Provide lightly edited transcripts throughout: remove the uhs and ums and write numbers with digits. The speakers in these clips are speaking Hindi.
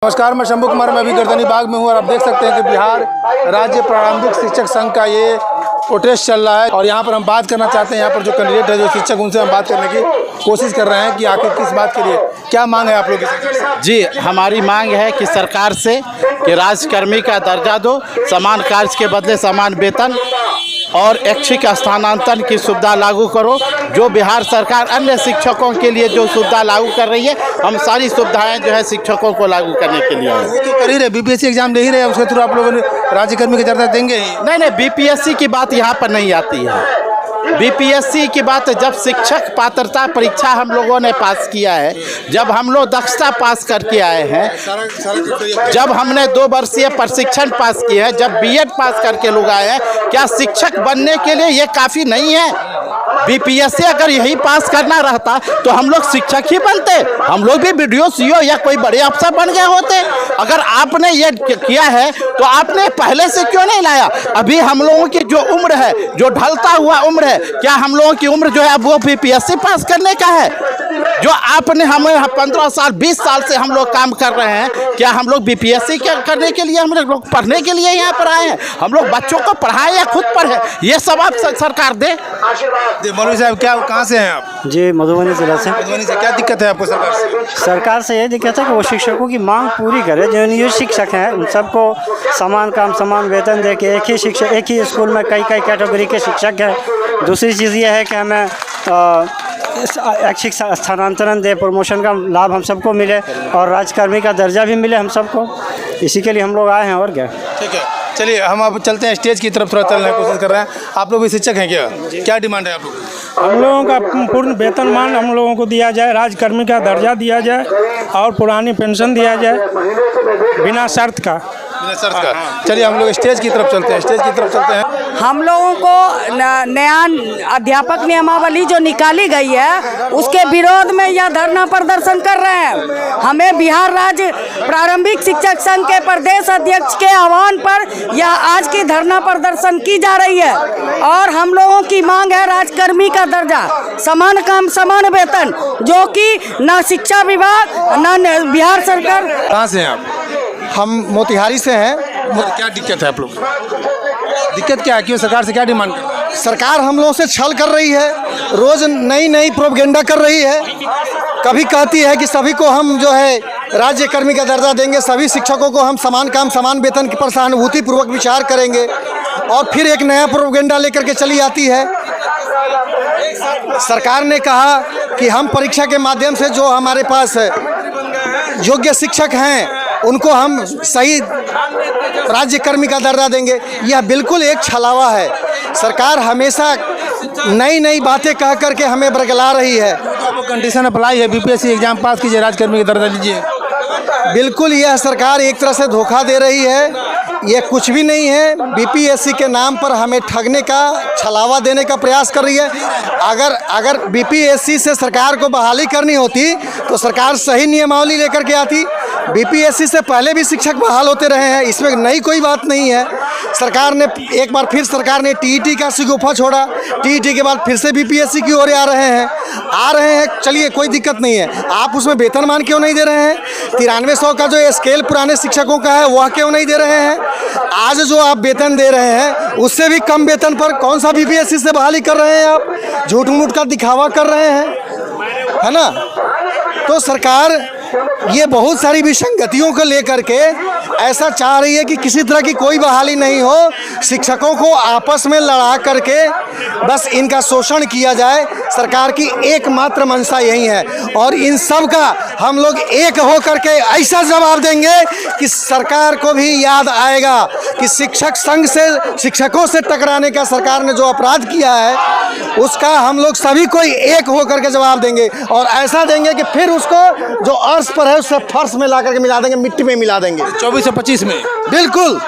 नमस्कार, मैं शंभू कुमार। मैं अभी गर्दनी बाग में हूँ और आप देख सकते हैं कि बिहार राज्य प्रारंभिक शिक्षक संघ का ये प्रोटेस्ट चल रहा है और यहाँ पर हम बात करना चाहते हैं। यहाँ पर जो कैंडिडेट है, जो शिक्षक, उनसे हम बात करने की कोशिश कर रहे हैं कि आखिर किस बात के लिए क्या मांग है आप लोग की। जी, हमारी मांग है कि सरकार से कि राज्यकर्मी का दर्जा दो, समान कार्य के बदले समान वेतन और ऐच्छिक स्थानांतरण की सुविधा लागू करो। जो बिहार सरकार अन्य शिक्षकों के लिए जो सुविधा लागू कर रही है, हम सारी सुविधाएं जो है शिक्षकों को लागू करने के लिए वो तो कर ही रहे, बीपीएससी एग्जाम ले ही रहे, उसके थ्रू आप लोगों ने राज्यकर्मी का दर्जा देंगे ही। नहीं, बीपीएससी की बात यहाँ पर नहीं आती है। बीपीएससी की बात जब शिक्षक पात्रता परीक्षा हम लोगों ने पास किया है, जब हम लोग दक्षता पास करके आए हैं, जब हमने 2 वर्षीय प्रशिक्षण पास किया है, जब बीएड पास करके लोग आए हैं, क्या शिक्षक बनने के लिए ये काफ़ी नहीं है? बीपीएससी अगर यही पास करना रहता तो हम लोग शिक्षक ही बनते, हम लोग भी वीडियो सीओ या कोई बड़े अफसर बन गए होते। अगर आपने ये किया है तो आपने पहले से क्यों नहीं लाया? अभी हम लोगों की जो उम्र है, जो ढलता हुआ उम्र है, क्या हम लोगों की उम्र जो है वो बीपीएससी पास करने का है? जो आपने हमें 15 साल 20 साल से हम लोग काम कर रहे हैं, क्या हम लोग बीपीएससी करने के लिए, हम लोग पढ़ने के लिए यहाँ पर आए हैं? हम लोग बच्चों को पढ़ाएं या खुद पढ़े? ये सब आप सरकार दे। मौलवी साहब, क्या कहाँ से हैं आप? जी, मधुबनी जिला से। मधुबनी से क्या दिक्कत है आपको सरकार से? सरकार से ये दिक्कत है कि वो शिक्षकों की मांग पूरी करे। जो नियोजित शिक्षक हैं उन सबको समान काम समान वेतन दे के, एक ही शिक्षक एक ही स्कूल में कई कैटेगरी के शिक्षक हैं। दूसरी चीज़ ये है कि हमें ऐच्छिक स्थानांतरण दे, प्रमोशन का लाभ हम सबको मिले और राज्यकर्मी का दर्जा भी मिले हम सबको। इसी के लिए हम लोग आए हैं। और क्या? ठीक है, चलिए हम अब चलते हैं स्टेज की तरफ, थोड़ा चलने की कोशिश कर रहे हैं। आप लोग भी शिक्षक हैं क्या डिमांड है आप लोग? हम लोगों का पूर्ण वेतनमान हम लोगों को दिया जाए, राज्यकर्मी का दर्जा दिया जाए और पुरानी पेंशन दिया जाए बिना शर्त का। चलिए हम लोग स्टेज की तरफ चलते हैं। हम लोगों को नया अध्यापक नियमावली जो निकाली गई है उसके विरोध में यह धरना प्रदर्शन कर रहे हैं। हमें बिहार राज्य प्रारंभिक शिक्षक संघ के प्रदेश अध्यक्ष के आह्वान पर यह आज की धरना प्रदर्शन की जा रही है और हम लोगों की मांग है राज्यकर्मी का दर्जा, समान काम समान वेतन, जो कि न शिक्षा विभाग न बिहार सरकार। कहाँ से हैं आप? हम मोतिहारी से हैं। क्या दिक्कत है आप लोग? दिक्कत क्या है? क्यों सरकार से क्या डिमांड कर रहे हैं? सरकार हम लोगों से छल कर रही है, रोज नई प्रोपेगेंडा कर रही है। कभी कहती है कि सभी को हम जो है राज्यकर्मी का दर्जा देंगे, सभी शिक्षकों को हम समान काम समान वेतन पर सहानुभूति पूर्वक विचार करेंगे, और फिर एक नया प्रोपेगेंडा लेकर के चली आती है। सरकार ने कहा कि हम परीक्षा के माध्यम से जो हमारे पास योग्य शिक्षक हैं उनको हम सही राज्यकर्मी का दर्जा देंगे। यह बिल्कुल एक छलावा है। सरकार हमेशा नई बातें कह करके हमें बरगला रही है। आपको कंडीशन अप्लाई है, बीपीएससी एग्जाम पास कीजिए, राज्यकर्मी का दर्जा लीजिए। बिल्कुल, यह सरकार एक तरह से धोखा दे रही है। ये कुछ भी नहीं है। बीपीएससी के नाम पर हमें ठगने का, छलावा देने का प्रयास कर रही है। अगर बीपीएससी से सरकार को बहाली करनी होती तो सरकार सही नियमावली लेकर के आती। बीपीएससी से पहले भी शिक्षक बहाल होते रहे हैं, इसमें नई कोई बात नहीं है। सरकार ने एक बार फिर टीईटी का शिगुफा छोड़ा, टीईटी के बाद फिर से बीपीएससी की ओर आ रहे हैं। चलिए, कोई दिक्कत नहीं है। आप उसमें वेतनमान क्यों नहीं दे रहे हैं? 9300 का जो स्केल पुराने शिक्षकों का है वह क्यों नहीं दे रहे हैं? आज जो आप वेतन दे रहे हैं उससे भी कम वेतन पर कौन सा बीपीएससी से बहाली कर रहे हैं? आप झूठ मूठ का दिखावा कर रहे हैं, है ना? तो सरकार ये बहुत सारी विसंगतियों को लेकर के ऐसा चाह रही है कि किसी तरह की कोई बहाली नहीं हो, शिक्षकों को आपस में लड़ा करके बस इनका शोषण किया जाए। सरकार की एकमात्र मंशा यही है और इन सब का हम लोग एक हो करके ऐसा जवाब देंगे कि सरकार को भी याद आएगा कि शिक्षक संघ से, शिक्षकों से टकराने का सरकार ने जो अपराध किया है उसका हम लोग सभी को एक हो करके जवाब देंगे, और ऐसा देंगे कि फिर उसको जो अर्श पर है उससे फर्श में ला करके मिला देंगे, मिट्टी में मिला देंगे। 2425 में बिल्कुल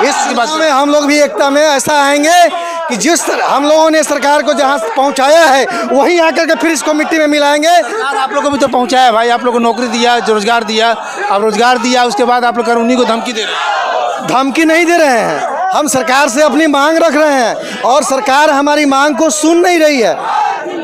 इस बात में हम लोग भी एकता में ऐसा आएंगे कि जिस हम लोगों ने सरकार को जहां पहुंचाया है वहीं आकर के फिर इसको मिट्टी में मिलाएंगे। आप लोगों को भी तो पहुंचाया भाई, आप लोगों को नौकरी दिया, रोजगार दिया, अब रोजगार दिया, उसके बाद आप लोग उन्हीं को धमकी दे रहे हैं। धमकी नहीं दे रहे हैं, हम सरकार से अपनी मांग रख रहे हैं और सरकार हमारी मांग को सुन नहीं रही है।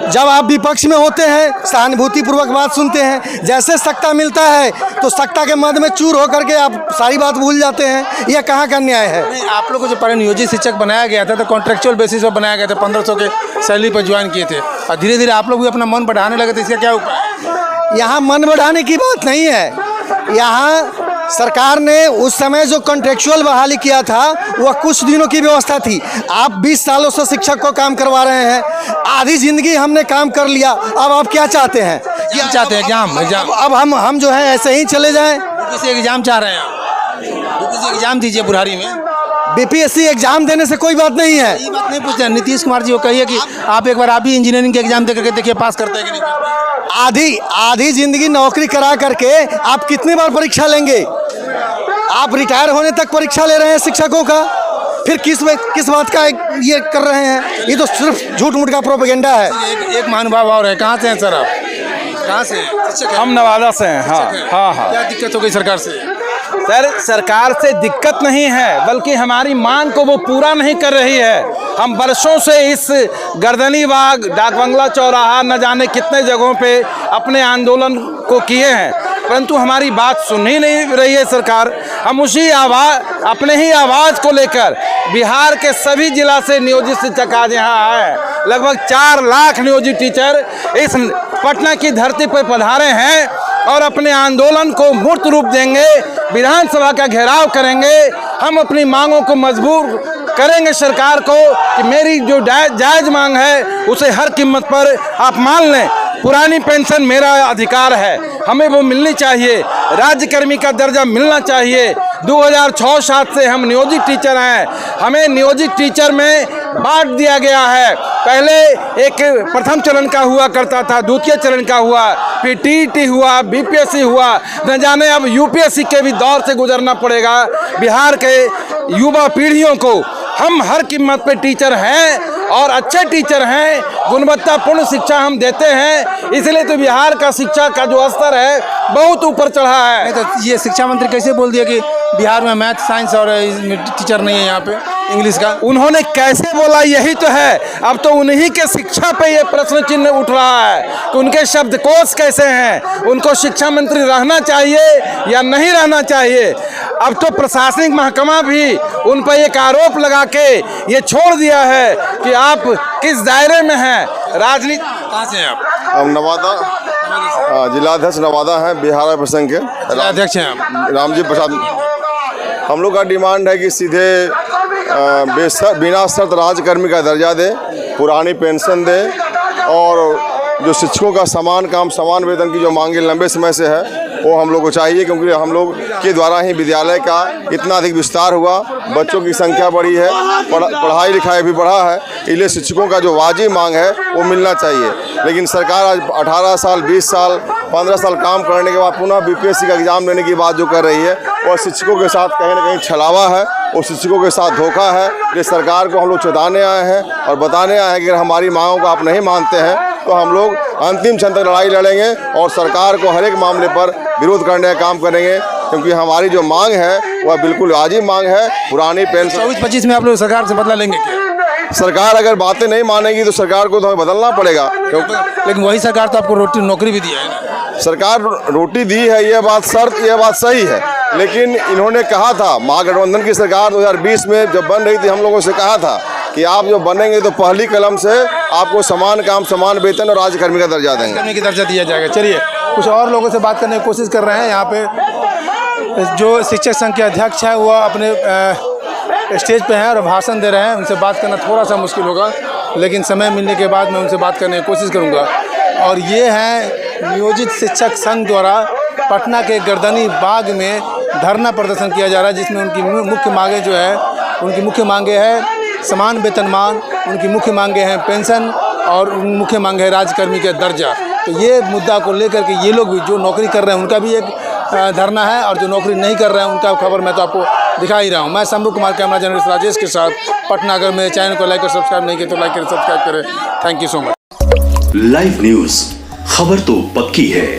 जब आप विपक्ष में होते हैं सहानुभूतिपूर्वक बात सुनते हैं, जैसे सत्ता मिलता है तो सत्ता के मद में चूर होकर के आप सारी बात भूल जाते हैं। यह कहाँ का न्याय है? नहीं, आप लोग को जो पहले नियोजित शिक्षक बनाया गया था तो कॉन्ट्रेक्चुअल बेसिस पर बनाया गया था, 1500 के सैलरी पर ज्वाइन किए थे और धीरे धीरे आप लोग भी अपना मन बढ़ाने लगे थे। इसका क्या उपाय है? यहाँ मन बढ़ाने की बात नहीं है। यहाँ सरकार ने उस समय जो कॉन्ट्रेक्चुअल बहाली किया था वह कुछ दिनों की व्यवस्था थी। आप 20 सालों से शिक्षक को काम करवा रहे हैं, आधी जिंदगी हमने काम कर लिया, अब आप क्या चाहते हैं? क्या चाहते हैं? एग्जाम अब हम जो है ऐसे ही चले जाएं? किसी एग्जाम चाह रहे हैं आप? किसी एग्जाम दीजिए बुढ़ारी में। बीपीएससी एग्जाम देने से कोई बात नहीं है। ये बात नहीं पूछते हैं। नीतीश कुमार जी को कहिए कि आप एक बार आप भी इंजीनियरिंग के एग्जाम दे करके देखिए पास करते हैं कि नहीं करते हैं। आधी जिंदगी नौकरी करा करके आप कितनी बार परीक्षा लेंगे? आप रिटायर होने तक परीक्षा ले रहे हैं शिक्षकों का, फिर किस बात का ये कर रहे हैं? ये तो सिर्फ झूठ मूठ का प्रोपेगेंडा है। एक महानुभाव और है। कहाँ से हैं सर आप? कहाँ से हैं? हम नवादा से हैं। हाँ। क्या दिक्कत हो गई सरकार से? सर, सरकार से दिक्कत नहीं है, बल्कि हमारी मांग को वो पूरा नहीं कर रही है। हम वर्षों से इस गर्दनी बाग, डाक बंगला चौराहा, न जाने कितने जगहों पे अपने आंदोलन को किए हैं, परंतु हमारी बात सुन ही नहीं रही है सरकार। हम उसी अपने ही आवाज़ को लेकर बिहार के सभी जिला से नियोजित शिक्षक आज यहाँ आए। लगभग 4 लाख नियोजित टीचर इस पटना की धरती पर पधारे हैं और अपने आंदोलन को मूर्त रूप देंगे, विधानसभा का घेराव करेंगे। हम अपनी मांगों को मजबूर करेंगे सरकार को कि मेरी जो जायज़ मांग है उसे हर कीमत पर आप मान लें। पुरानी पेंशन मेरा अधिकार है, हमें वो मिलनी चाहिए। राज्यकर्मी का दर्जा मिलना चाहिए। 2006-07 से हम नियोजित टीचर हैं। हमें नियोजित टीचर में बांट दिया गया है। पहले एक प्रथम चरण का हुआ करता था, द्वितीय चरण का हुआ, फिर टीईटी हुआ, बीपीएससी हुआ, न जाने अब यूपीएससी के भी दौर से गुजरना पड़ेगा बिहार के युवा पीढ़ियों को। हम हर कीमत पे टीचर हैं और अच्छे टीचर हैं, गुणवत्तापूर्ण शिक्षा हम देते हैं, इसलिए तो बिहार का शिक्षा का जो स्तर है बहुत ऊपर चढ़ा है। तो ये शिक्षा मंत्री कैसे बोल दिया कि बिहार में मैथ, साइंस और टीचर नहीं है यहाँ पे इंग्लिश का? उन्होंने कैसे बोला यही तो है। अब तो उन्हीं के शिक्षा पे ये प्रश्न चिन्ह उठ रहा है कि उनके शब्दकोश कैसे हैं, उनको शिक्षा मंत्री रहना चाहिए या नहीं रहना चाहिए। अब तो प्रशासनिक महकमा भी उन पर एक आरोप लगा के ये छोड़ दिया है कि आप किस दायरे में हैं। राजनीति कहाँ से हैं आप? हम नवादा जिलाध्यक्ष नवादा हैं, बिहार प्रसंग के जिलाध्यक्ष हैं आप? रामजी प्रसाद। हम लोग का डिमांड है कि सीधे बिना शर्त राज्यकर्मी का दर्जा दे, पुरानी पेंशन दे और जो शिक्षकों का समान काम समान वेतन की जो मांगे लंबे समय से है वो हम लोग को चाहिए, क्योंकि हम लोग के द्वारा ही विद्यालय का इतना अधिक विस्तार हुआ, बच्चों की संख्या बढ़ी है, पढ़ाई लिखाई भी बढ़ा है, इसलिए शिक्षकों का जो वाजिब मांग है वो मिलना चाहिए। लेकिन सरकार आज 18 साल, 20 साल, 15 साल काम करने के बाद पुनः बीपीएससी का एग्ज़ाम देने की बात जो कर रही है और शिक्षकों के साथ कहीं ना कहीं छलावा है और शिक्षकों के साथ धोखा है। ये सरकार को हम लोग चेताने आए हैं और बताने आए हैं कि अगर हमारी मांगों को आप नहीं मानते हैं तो हम लोग अंतिम क्षण तक लड़ाई लड़ेंगे और सरकार को हर एक मामले पर विरोध करने का काम करेंगे, क्योंकि हमारी जो मांग है वह बिल्कुल वाजिब मांग है। पुरानी पेंशन 24-25 में आप लोग सरकार से बदला लेंगे क्या? सरकार अगर बातें नहीं मानेगी तो सरकार को तो हमें बदलना पड़ेगा, क्योंकि लेकिन वही सरकार तो आपको नौकरी भी दिया है ना? सरकार रोटी दी है, ये बात सही है, लेकिन इन्होंने कहा था, महागठबंधन की सरकार 2020 में जब बन रही थी हम लोगों से कहा था कि आप जो बनेंगे तो पहली कलम से आपको समान काम समान वेतन और राज्यकर्मी का दर्जा देंगे। राज्यकर्मी का दर्जा दिया जाएगा। चलिए कुछ और लोगों से बात करने की कोशिश कर रहे हैं। यहाँ पे जो शिक्षक संघ के अध्यक्ष है वो अपने स्टेज पे हैं और भाषण दे रहे हैं। उनसे बात करना थोड़ा सा मुश्किल होगा, लेकिन समय मिलने के बाद मैं उनसे बात करने की कोशिश करूँगा। और ये हैं नियोजित शिक्षक संघ द्वारा पटना के गर्दनी बाग में धरना प्रदर्शन किया जा रहा है, जिसमें उनकी मुख्य मांगे जो है उनकी मुख्य मांगे हैं समान वेतनमान, उनकी मुख्य मांगे हैं पेंशन और मुख्य मांग है राज्यकर्मी का दर्जा। तो ये मुद्दा को लेकर के ये लोग भी जो नौकरी कर रहे हैं उनका भी एक धरना है और जो नौकरी नहीं कर रहे हैं उनका खबर मैं तो आपको दिखा ही रहा हूँ। मैं शंभू कुमार, कैमरा जर्नलिस्ट राजेश के साथ पटना। अगर मेरे चैनल को लाइक और सब्सक्राइब नहीं किया तो लाइक करें, सब्सक्राइब करें। Thank you so much. Live news, खबर तो पक्की है।